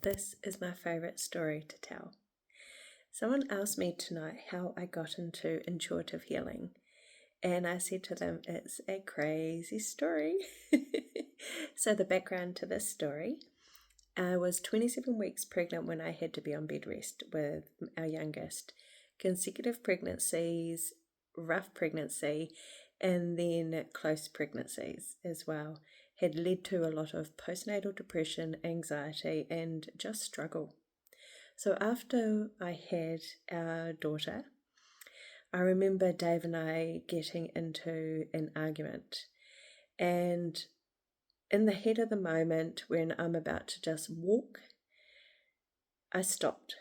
This is my favourite story to tell. Someone asked me tonight how I got into intuitive healing, and I said to them, it's a crazy story. So the background to this story, I was 27 weeks pregnant when I had to be on bed rest with our youngest. Consecutive pregnancies, rough pregnancy, and then close pregnancies as well had led to a lot of postnatal depression, anxiety, and just struggle. So after I had our daughter, I remember Dave and I getting into an argument, and in the heat of the moment when I'm about to just walk, I stopped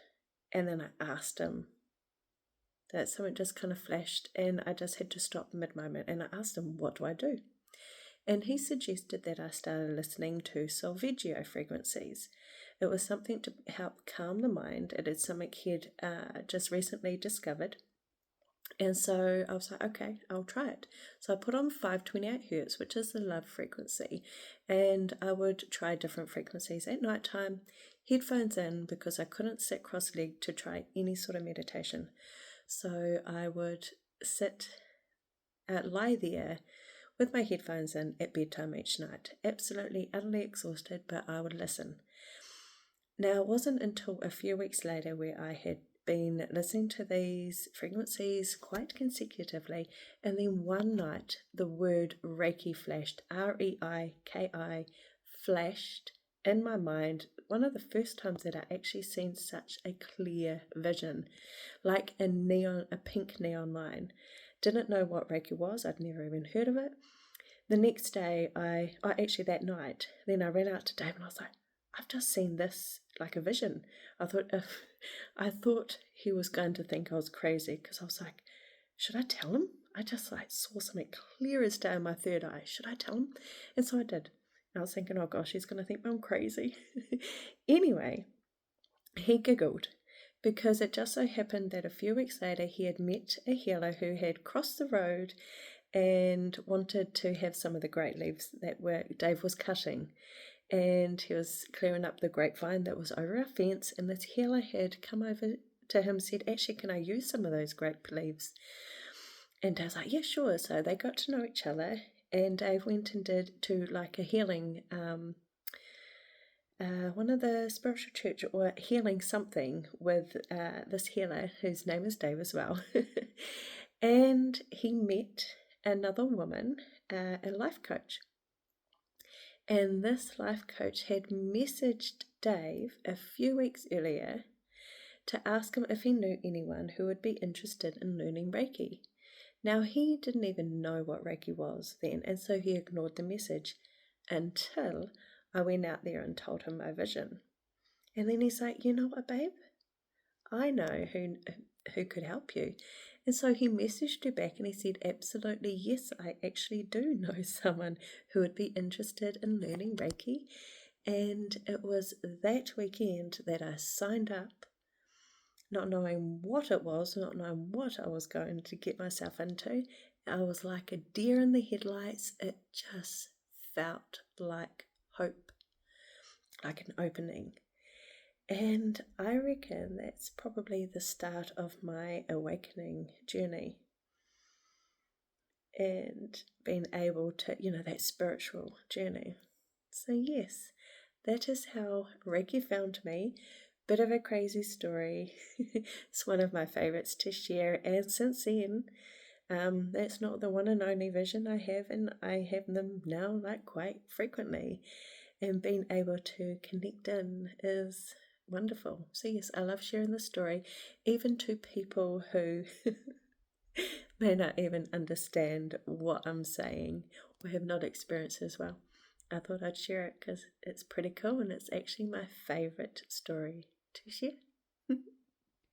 and then I asked him that something just kind of flashed, and I just had to stop mid-moment, and I asked him, what do I do? And he suggested that I started listening to solfeggio frequencies. It was something to help calm the mind. It is something he'd just recently discovered. And so I was like, okay, I'll try it. So I put on 528 hertz, which is the love frequency, and I would try different frequencies at night time, headphones in, because I couldn't sit cross-legged to try any sort of meditation. So I would lie there with my headphones in at bedtime each night, absolutely, utterly exhausted, but I would listen. Now, it wasn't until a few weeks later where I had been listening to these frequencies quite consecutively, and then one night the word Reiki flashed, R-E-I-K-I, flashed in my mind. One of the first times that I actually seen such a clear vision, like a pink neon line. Didn't know what Reiki was, I'd never even heard of it. The next day, that night, then I ran out to Dave and I was like, I've just seen this, like a vision. I thought he was going to think I was crazy, because I was like, should I tell him? I just saw something clear as day in my third eye. Should I tell him? And so I did. And I was thinking, oh gosh, he's going to think I'm crazy. Anyway, he giggled, because it just so happened that a few weeks later he had met a healer who had crossed the road and wanted to have some of the great leaves that Dave was cutting. And he was clearing up the grapevine that was over our fence, and this healer had come over to him, said, actually, can I use some of those grape leaves? And Dave's like, yeah, sure. So they got to know each other, and Dave went and did a healing, one of the spiritual church, or healing something with this healer, whose name is Dave as well. And he met another woman, a life coach. And this life coach had messaged Dave a few weeks earlier to ask him if he knew anyone who would be interested in learning Reiki. Now, he didn't even know what Reiki was then, and so he ignored the message until I went out there and told him my vision. And then he's like, you know what, babe? I know who could help you. And so he messaged her back and he said, absolutely, yes, I actually do know someone who would be interested in learning Reiki. And it was that weekend that I signed up, not knowing what it was, not knowing what I was going to get myself into. I was like a deer in the headlights. It just felt like hope, like an opening. And I reckon that's probably the start of my awakening journey, and being able to, that spiritual journey. So yes, that is how Reiki found me. Bit of a crazy story. It's one of my favorites to share, and since then, that's not the one and only vision I have, and I have them now quite frequently, and being able to connect in is wonderful. So yes, I love sharing the story, even to people who may not even understand what I'm saying or have not experienced as well. I thought I'd share it because it's pretty cool, and it's actually my favorite story to share.